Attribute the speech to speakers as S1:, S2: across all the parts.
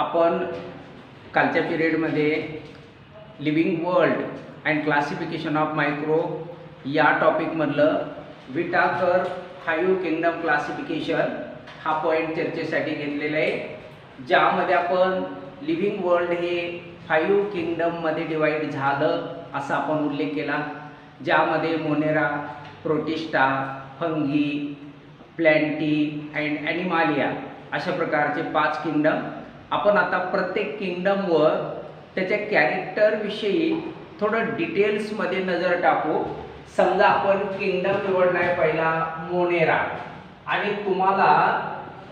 S1: आपण कालच्या पिरियडमध्ये living world and classification of micro या टॉपिकमधलं विटाकर 5 किंगडम क्लासिफिकेशन हा पॉईंट चर्चेसाठी घेतलेला आहे, ज्यामध्ये आपण लिव्हिंग वर्ल्ड हे 5 किंगडममध्ये डिवाईड झालं असा आपण उल्लेख केला, ज्यामध्ये Monera, protista, fungi, plenty and ॲनिमालिया अशा प्रकारचे 5 किंगडम. आपण आता प्रत्येक किंगडमवर त्याच्या कॅरेक्टरविषयी थोडं डिटेल्समध्ये नजर टाकू. समजा आपण किंगडम निवडणार पहिला मोनेरा, आणि तुम्हाला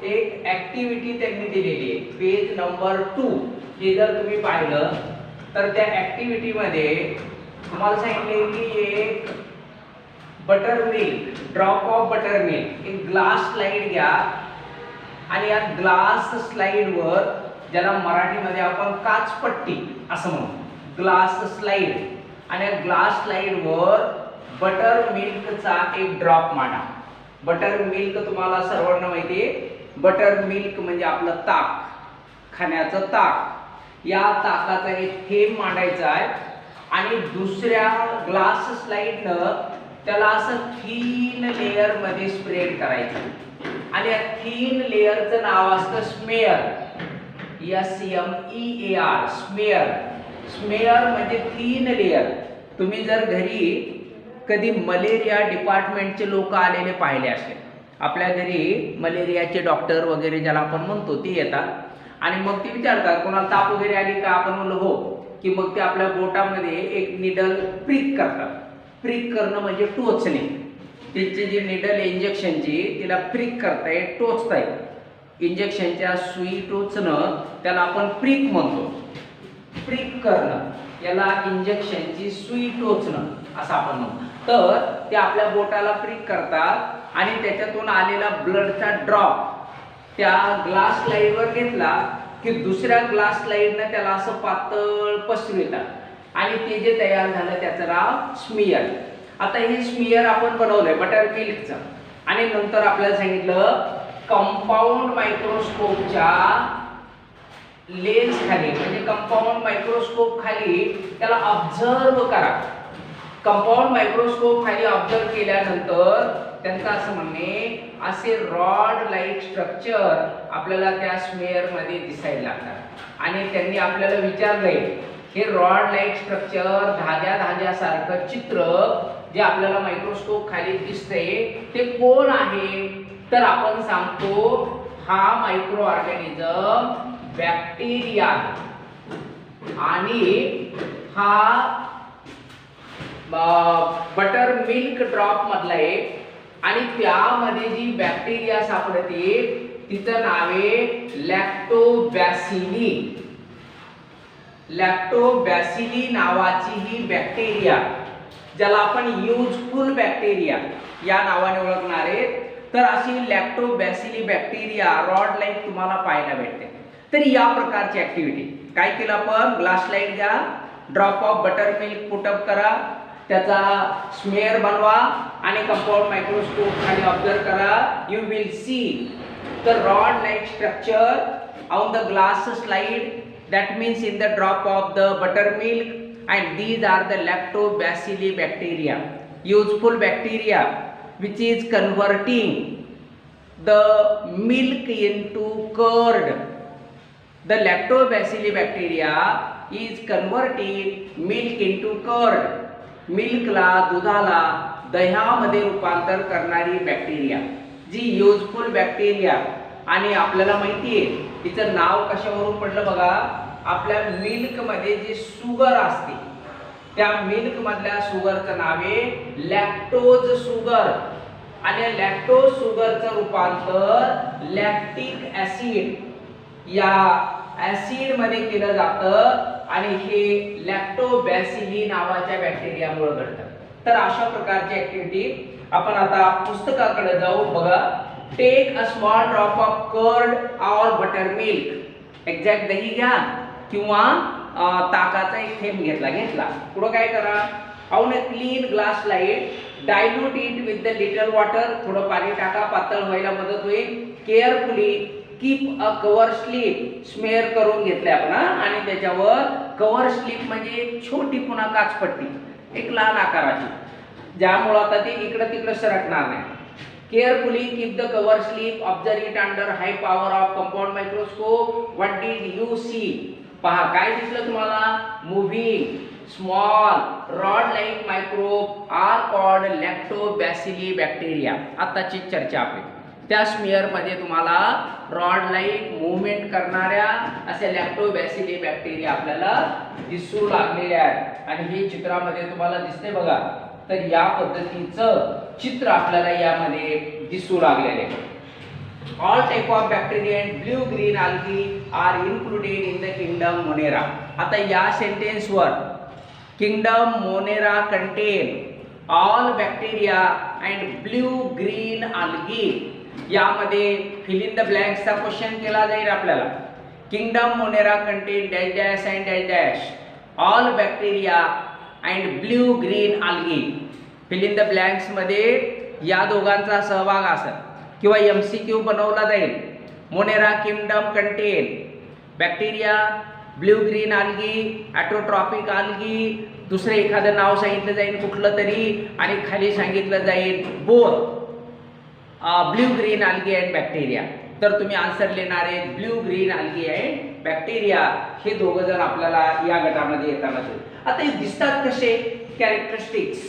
S1: एक ॲक्टिव्हिटी त्यांनी दिलेली आहे पेज नंबर 2. हे जर तुम्ही पाहिलं तर त्या ॲक्टिव्हिटीमध्ये तुम्हाला सांगितले की एक butter milk, drop of butter milk, एक ग्लास स्लाइड घ्या आणि या ग्लास स्लाइडवर, ज्याला मराठीमध्ये आपण काचपट्टी असं म्हणू, ग्लास स्लाइड, आणि या ग्लास स्लाइडवर बटर मिल्कचा एक ड्रॉप मांडा. बटर मिल्क तुम्हाला सर्वांना माहिती आहे, बटर मिल्क म्हणजे आपलं ताक, खाण्याचं ताक. या ताकाचा एक थेंब मांडायचा आहे आणि दुसऱ्या ग्लास स्लाइडनं त्याला असं थीन लेयर मध्ये स्प्रेड करायचं, आणि या थीन लेयरचं नाव असतं स्मेअर, SMEAR, स्मेअर. स्मेअर म्हणजे थीन लेयर. तुम्ही जर घरी कधी मलेरिया डिपार्टमेंटचे लोक आलेले पाहिले असेल, आपल्या घरी मलेरियाचे डॉक्टर वगैरे ज्याला आपण म्हणतो ते येतात, आणि मग ते विचारतात कोणाला ताप वगैरे आली का, आपण म्हणलो हो, की मग ते आपल्या बोटामध्ये एक निडल प्रिक करतात. प्रिक करणं म्हणजे टोचणे. तिची जी निडल इंजेक्शनची तिला प्रिक करताय, टोचताय. इंजेक्शनच्या सुई टोचणं त्याला आपण प्रिक म्हणतो. प्रिक करणं याला इंजेक्शनची सुई टोचणं असं आपण म्हणतो. तर ते आपल्या बोटाला प्रिक करतात आणि त्याच्यातून आलेला ब्लडचा ड्रॉप त्या ग्लास स्लाइडवर घेतला की दुसऱ्या ग्लास स्लाइडनं त्याला असं पातळ पसरवितात, आणि ते जे तयार झालं त्याचं नाव स्मिअर. आता हे स्मिअर आपण बनवलंय बटर मिल्कचं, आणि नंतर आपल्याला सांगितलं कंपाऊंड मायक्रोस्कोपच्या लेन्स खाली, म्हणजे कंपाऊंड मायक्रोस्कोप खाली त्याला ऑब्झर्व करा. कंपाऊंड मायक्रोस्कोप खाली ऑब्झर्व केल्यानंतर त्यांचं असं म्हणणे, असे रॉड लाईक स्ट्रक्चर आपल्याला त्या स्मेअर मध्ये दिसायला लागतात. आणि त्यांनी आपल्याला विचारलंय हे रॉड लाईक स्ट्रक्चर, धाग्या धाग्यासारखं चित्र जे आपल्याला मायक्रोस्कोप खाली दिसतंय ते कोण आहे, तर आपण सांगतो हा मायक्रो ऑर्गॅनिझम बॅक्टेरिया आहे, आणि हा बटर मिल्क ड्रॉप मधला आहे, आणि त्यामध्ये जी बॅक्टेरिया सापडते तिचं नाव आहे लॅक्टोबॅसिली. लॅक्टोबॅसिली नावाची ही बॅक्टेरिया, ज्याला आपण युजफुल बॅक्टेरिया या नावाने ओळखणार आहे. तर अशी लॅक्टोबॅसिली बॅक्टेरिया रॉड लाईक तुम्हाला पाहायला भेटते. तर या प्रकारची ऍक्टिव्हिटी काय केलं आपण, ग्लास स्लाइड घ्या, drop of butter milk put up करा, त्याचा स्मेअर बनवा, आणि कंपाऊंड मायक्रोस्कोप खाली ऑब्झर्व करा. You will see the rod like structure on the glass slide, that means in the drop of the buttermilk, and these are the lactobacilli bacteria, useful bacteria which is converting the milk into curd. The lactobacilli bacteria is converting milk into curd. मिल्कला, दुधाला दह्यामध्ये रूपांतर करणारी bacteria, जी useful bacteria. आणि आपल्याला माहिती आहे तिचं नाव कशावरून पडलं बघा, आपल्या मिल्क मध्ये जी शुगर असते त्या मिल्क मधल्या शुगरचं नाव आहे लॅक्टोज शुगर, आणि लॅक्टोज शुगरचं रूपांतर लॅक्टिक ऍसिड या ऍसिड मध्ये केलं जातं, आणि हे लॅक्टोबॅसिली नावाच्या बॅक्टेरियामुळे घडतं. तर अशा प्रकारची ऍक्टिव्हिटी आपण आता पुस्तकाकडे जाऊ. बघा, take a small drop of curd or buttermilk. Exact दही घ्या किंवा ताकाचा एक थेंब घेतला. पुढे काय करा, on a clean glass slide dilute it with the little water. थोडं पाणी टाका, पातळ व्हायला मदत होईल. Carefully keep a cover slip smear करून घेतले आपण आणि त्याच्यावर कव्हर स्लिप म्हणजे छोटी पुन्हा काचपट्टी एक लहान आकाराची, ज्यामुळे आता ते इकडं तिकडं सरकणार नाही. Carefully keep the cover slip, observe it under high power of compound microscope. What did you see? पहा काय दिसलं तुम्हाला? Moving small rod like microbe are called lactobacilli bacteria. आताची चर्चा आपली त्या स्मिअर मध्ये तुम्हाला रॉड लाईक मूवमेंट करणाऱ्या अशा लॅक्टोबॅसिली बॅक्टेरिया आपल्याला दिसू लागलेल्या आहेत आणि हे चित्रामध्ये तुम्हाला दिसते बघा. तर या पद्धतीचं चित्र आपल्याला यामध्ये दिसू लागलेले आहे. All type of bacteria and blue green algae are included in the kingdom Monera. आता या सेंटेन्स वर kingdom Monera contain all bacteria and blue green algae यामध्ये fill in the blanks चा क्वेश्चन केला जाईल आपल्याला. kingdom Monera contain dash dash and dash dash all bacteria and blue green algae. fill in the blanks मध्ये या दोघांचा सहभाग असेल किंवा MCQ बनवला जाईल. Monera kingdom contain bacteria, blue green algae, autotrophic algae, दुसरे एखादं नाव सांगितलं जाईल कुठलं तरी आणि खाली सांगितलं जाईल both blue green algae and bacteria. तर तुम्ही आन्सर लिहिणार आहे blue green algae and bacteria. हे दोघं जण आपल्याला या गटामध्ये येताना. आता हे दिसतात कसे? कॅरेक्टरिस्टिक्स,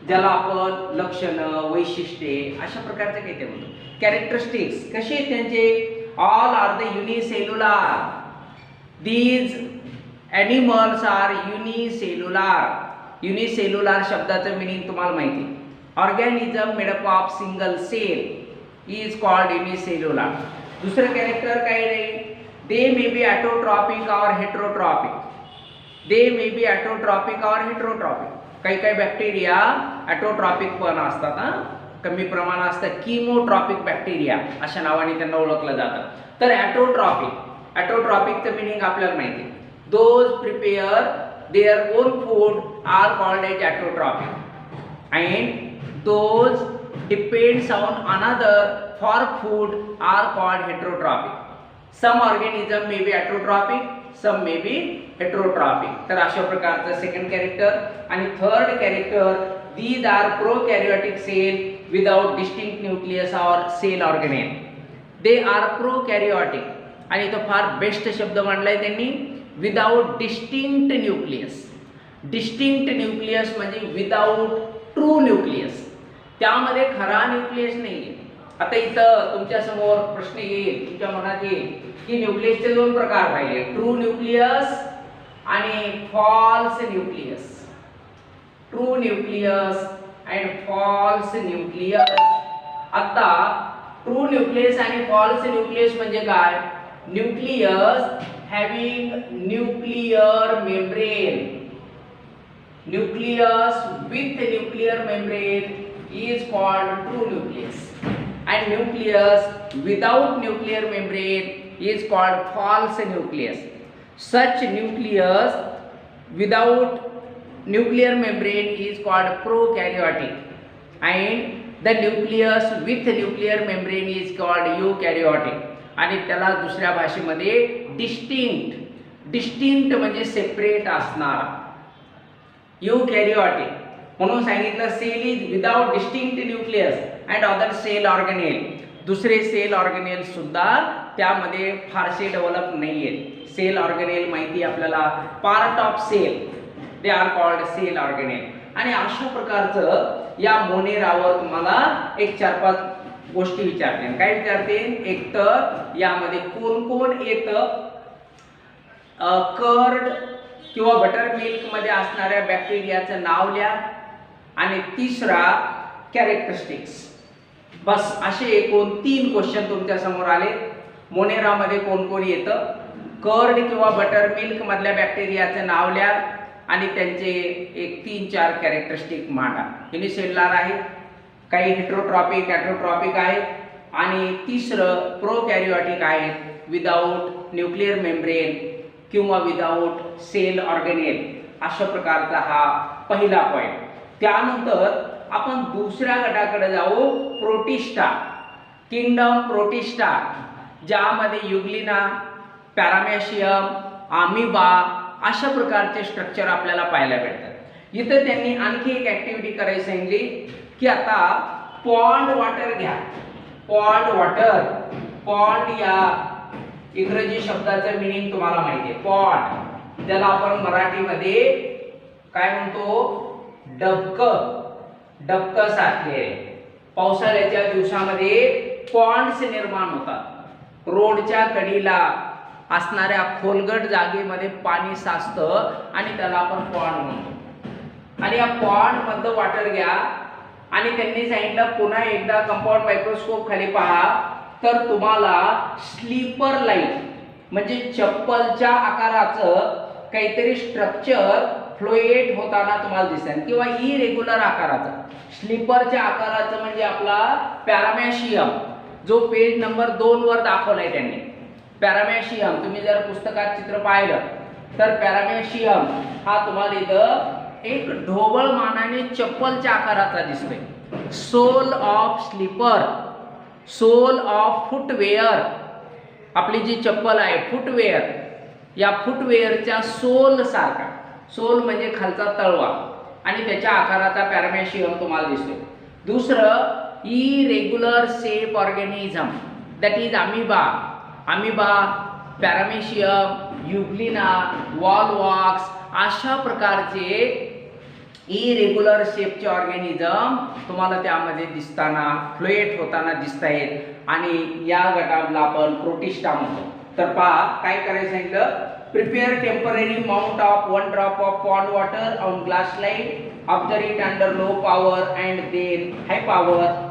S1: ज्याला आपण लक्षणं वैशिष्ट्ये अशा प्रकारचे काही ते म्हणतो. कॅरेक्टरिस्टिक्स कसे त्यांचे? All are the unicellular. These animals are unicellular. Unicellular शब्दाचं मिनिंग तुम्हाला माहिती. Organism made up of single cell is called unicellular. दुसरं कॅरेक्टर काय नाही? They may be autotrophic or heterotrophic. They may be autotrophic or heterotrophic. काही काही bacteria ॲटोट्रॉपिक पण असतात, कमी प्रमाणात असतात. किमोट्रॉपिक बॅक्टेरिया अशा नावाने त्यांना ओळखलं जातं. तर ॲटोट्रॉपिकचं मिनिंग आपल्याला माहिती आहे. Those prepare their own food are called as autotrophic and those depends on another for food are called heterotrophic. Some organism may be autotrophic, some may be heterotrophic. तर अशा प्रकारचं सेकंड कॅरेक्टर. आणि third character, these are prokaryotic cell without distinct nucleus or cell organelle. They are prokaryotic आणि तो फार best शब्द मांडलाय त्यांनी, without distinct nucleus. Distinct nucleus म्हणजे विदाउट ट्रू न्यूक्लियस, त्यामध्ये खरा न्यूक्लियस नाही. आता इथं तुमच्या समोर प्रश्न येईल, तुमच्या मनात येईल की न्यूक्लियसचे दोन प्रकार पाहिले, ट्रू न्यूक्लियस आणि false nucleus. True nucleus and false nucleus. आता ट्रू न्यूक्लियस आणि फॉल्स न्यूक्लियस म्हणजे काय? Nucleus having nuclear membrane. Nucleus with nuclear membrane is called true nucleus and nucleus without nuclear membrane is called false nucleus. Such nucleus without nuclear membrane is called prokaryotic and the nucleus with nuclear membrane is called eukaryotic. आणि त्याला दुसऱ्या भाषेमध्ये distinct म्हणजे separate असणारा eukaryotic म्हणून सांगितलं. Cell is without distinct nucleus and other cell organelle. दुसरे cell organelle सुद्धा त्यामध्ये फारसे डेव्हलप नाहीये. सेल ऑर्गेनेल माहिती आपल्याला, part of cell, they are called cell organelle. आणि अशा प्रकारचं या मोनेरावर तुम्हाला एक 4-5 गोष्टी विचारते. काय विचारते? एक तर यामध्ये कोण कोण येतं, कर्ड किंवा बटर मिल्क मध्ये असणाऱ्या बॅक्टेरियाचं नाव लिहा आणि तिसरा कॅरेक्टरिस्टिक्स. बस असे एकूण 3 क्वेश्चन तुमच्या समोर आले. मोनेरामध्ये कोण कोण येतं, कर्ड किंवा बटर मिल्क मधल्या बॅक्टेरियाचं नाव लिहा आणि त्यांचे एक 3-4 कॅरेक्टरिस्टिक मांडा. युनिसेल्युलर आहे, काही हेट्रोट्रॉपिक ॲटोट्रॉपिक आहे आणि तिसरं प्रोकॅरियोटिक आहे विदाउट न्यूक्लियर मेम्ब्रेन किंवा विदाउट सेल ऑर्गेनेल. अशा प्रकारचा हा पहिला पॉइंट. त्यानंतर आपण दुसऱ्या गटाकडे जाऊ, प्रोटिस्टा. किंगडम प्रोटिस्टा ज्यामध्ये युग्लिना, पॅरामेशियम, अमिबा अशा प्रकारचे स्ट्रक्चर आपल्याला पाहायला भेटतात. इथं त्यांनी आणखी एक ऍक्टिव्हिटी करायची सांगितली की आता पॉन्ड वॉटर घ्या. पॉन्ड वॉटर, पॉन्ड या इंग्रजी शब्दाचं मिनिंग तुम्हाला माहिती आहे. पॉन्ड ज्याला आपण मराठीमध्ये काय म्हणतो, डबकं साठले. पावसाळ्याच्या दिवसामध्ये पॉन्ड्स निर्माण होतात. रोडच्या कडेला असणाऱ्या खोलगट जागेमध्ये पाणी साचतं आणि त्याला आपण पॉन्ड म्हणतो. आणि या पॉन्ड मधलं वॉटर घ्या आणि त्यांनी सांगितलं पुन्हा एकदा कंपाऊंड मायक्रोस्कोप खाली पहा तर तुम्हाला स्लीपर लाईट म्हणजे चप्पलच्या आकाराचं काहीतरी स्ट्रक्चर फ्लोएट होताना तुम्हाला दिसेल किंवा इरेग्युलर आकाराचं. स्लीपरच्या आकाराचं म्हणजे आपला पॅरामेशियम, जो पेज नंबर 2 वर दाखवलाय त्यांनी. पॅरामेशियम तुम्ही जर पुस्तकात चित्र पाहिलं तर पॅरामेशियम हा तुम्हाला इथं एक ढोबळ मानाने चप्पलच्या आकाराचा दिसतोय. Sole of slipper, sole of footwear, आपली जी चप्पल आहे फुटवेअर, या फुटवेअरच्या सोल सारखा, सोल म्हणजे खालचा तळवा आणि त्याच्या आकाराचा पॅरामेशियम तुम्हाला दिसतोय. दुसरं irregular shape organism that is amoeba. Amoeba, paramecium, euglena, volvox अशा प्रकारचे इरेग्युलर शेपचे ऑर्गॅनिझम तुम्हाला त्यामध्ये दिसताना, फ्लोएट होताना दिसत आहेत आणि या गटाला आपण प्रोटिस्टा म्हणतो. तर पहा काय करायचं सांगितलं, prepare temporary mount of 1 drop of pond water on glass slide, observe it under low power and then high power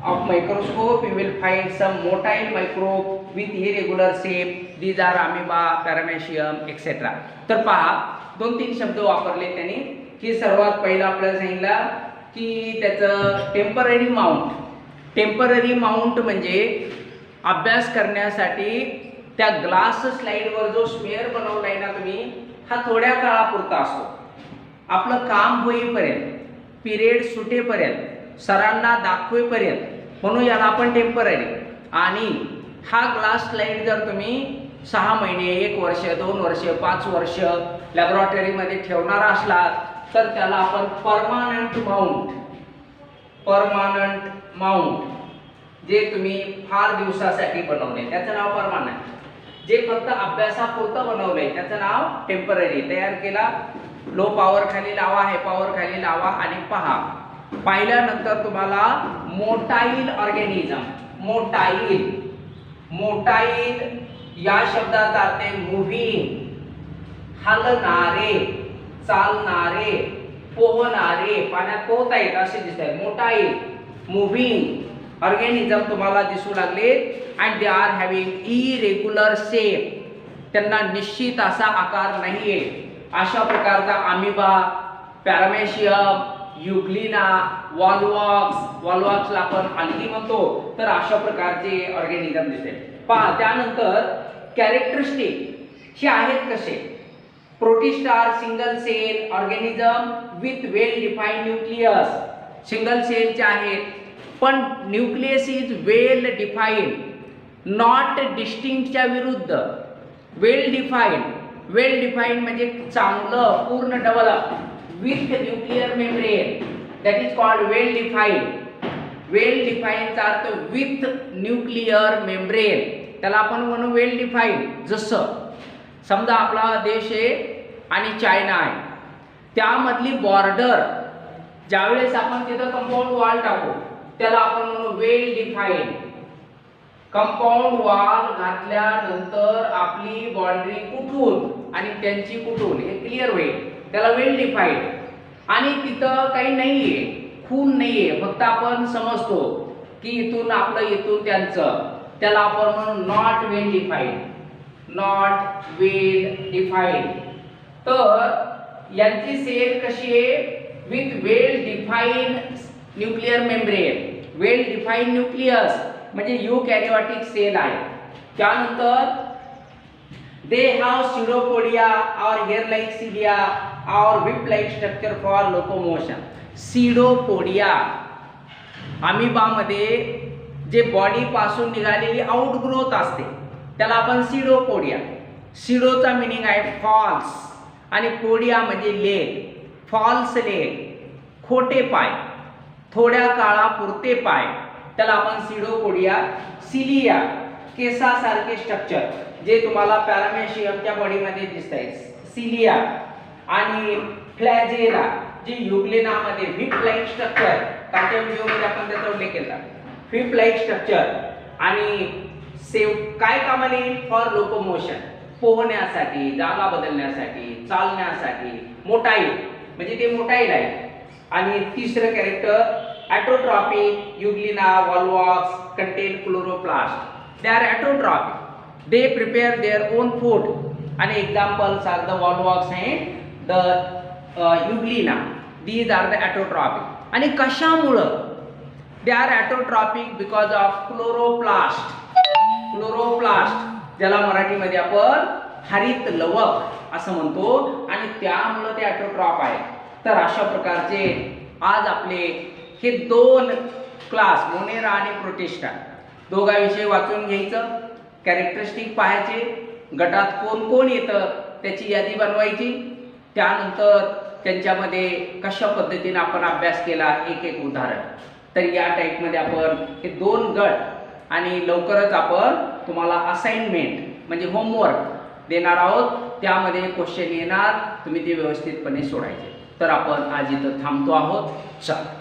S1: of microscope you will find some motile microbe with irregular shape. These are amoeba, paramecium etc. तर पहा 2-3 शब्द वापरले त्यांनी की सर्वात पहिला आपल्याला सांगितलं की त्याचं टेम्पररी माउंट. टेम्पररी माउंट म्हणजे अभ्यास करण्यासाठी त्या ग्लास स्लाइडवर जो स्मेअर बनवलाय ना तुम्ही, हा थोड्या काळापुरता असतो. आपलं काम होईपर्यंत, पिरियड सुटेपर्यंत, सरांना दाखवेपर्यंत, म्हणून याला आपण टेम्पररी. आणि हा ग्लास स्लाइड जर तुम्ही 6 महिने, 1 वर्ष, 2 वर्ष, 5 वर्ष लॅबोरेटरीमध्ये ठेवणार असला तर त्याला आपण परमानंट माउंट, परमानंट माउंट, जे तुम्ही फार दिवसासाठी बनवले त्याचं नाव परमानंट. जे फक्त अभ्यासापुरतं बनवलंय त्याचं नाव टेम्पररी. तयार केला, लो पॉवर खाली लावा, हाय पॉवर खाली लावा आणि पहा. पाहिल्यानंतर तुम्हाला मोटाईल ऑर्गॅनिझम, मोटाईल, मोटाईल या शब्दाचा अर्थ आहे मूव्हिंग, हलणारे, चालणारे, पोहणारे, पाण्यात पोहता येत असे दिसतात. मोटाईल, मूव्हिंग ऑर्गॅनिझम तुम्हाला दिसू लागले and they are having irregular shape. त्यांना निश्चित असा आकार नाहीये. अशा प्रकारचा अमिबा, पॅरामेशियम, युग्लिना, वॉलवॉक्स, वॉलवॉक्सला आपण आणखी म्हणतो, तर अशा प्रकारचे ऑर्गॅनिझम दिसते. पहा त्यानंतर कॅरेक्टरिस्टिक हे आहेत कसे. Protista single cell organism with well defined nucleus. Single सेलचे आहेत पण nucleus is well defined, not डिस्टिंक्टच्या विरुद्ध. वेल डिफाइंड, वेल डिफाइंड म्हणजे चांगलं, पूर्ण develop, with nuclear membrane, that is called well defined. Well डिफाइंडचा अर्थ विथ न्यूक्लियर मेम्ब्रेन, त्याला आपण म्हणू वेल डिफाइंड. जसं समजा आपला देश आहे आणि चायना आहे, त्यामधली बॉर्डर ज्यावेळेस आपण तिथं कंपाऊंड वॉल टाकू त्याला आपण म्हणू वेल डिफाइंड. कंपाऊंड वॉल घातल्यानंतर आपली बाउंड्री कुठून आणि त्यांची कुठून हे क्लिअर होईल, त्याला वेल डिफाइंड. आणि तिथं काही नाहीये, खून नाहीये, फक्त आपण समजतो की इथून आपलं इथून त्यांचं, त्याला आपण म्हणू not well defined, not well defined. तर यांची सेल कशी आहे, with well defined nuclear membrane, well defined nucleus म्हणजे युकॅरियोटिक सेल आहे. त्यानंतर they have pseudopodia or hair-like cilia or whip-like structure for locomotion. pseudopodia amoeba मध्ये जे बॉडी पासून निघालेली आउटग्रोथ असते त्याला आपण सिडोपोडिया. सिडोचा मिनिंग आहे फॉल्स आणि पोडिया म्हणजे लेग. फॉल्स लेग, खोटे पाय, थोड्या काळापुरते पाय, त्याला आपण सिडोपोडिया. सिलिया, केसासारखे स्ट्रक्चर जे तुम्हाला पॅरामेशियमच्या बॉडीमध्ये दिसत आहे, सिलिया. आणि फ्लॅजेला जे युग्लिनामध्ये व्हिप लाईक स्ट्रक्चर, कालच्या व्हिडिओमध्ये आपण त्याचा उल्लेख केला, व्हिप लाईक स्ट्रक्चर. आणि काय कामाला येईल? फॉर लोकोमोशन, पोहण्यासाठी, जागा बदलण्यासाठी, चालण्यासाठी. मोटाईल म्हणजे ते मोटाईल आहे. आणि तिसरं character autotrophic. Euglena, volvox contain chloroplast. They are autotrophic. They prepare their own food. And examples are the volvox and the euglena. These are the autotrophic. आणि कशामुळं? They are autotrophic because of chloroplast. Chloroplast ज्याला मराठीमध्ये आपण हरित लवक असं म्हणतो आणि त्यामुळं ते ऑटोट्रॉप आहे. तर अशा प्रकारचे आज आपले हे दोन क्लास मोनेरा आणि प्रोटिस्टा दोघांविषयी वाचून घ्यायचं. कॅरेक्टरिस्टिक पाहायचे, गटात कोण कोण येतं त्याची यादी बनवायची, त्यानंतर त्यांच्यामध्ये कशा पद्धतीने आपण अभ्यास केला एक एक उदाहरण. तर या टाईपमध्ये आपण हे दोन गट आणि लवकरच आपण तुम्हाला असाइनमेंट म्हणजे होमवर्क देणार आहोत. त्यामध्ये क्वेश्चन येणार, तुम्ही ते व्यवस्थितपणे सोडायचे. तर आपण आज इथं थांबतो आहोत. चला.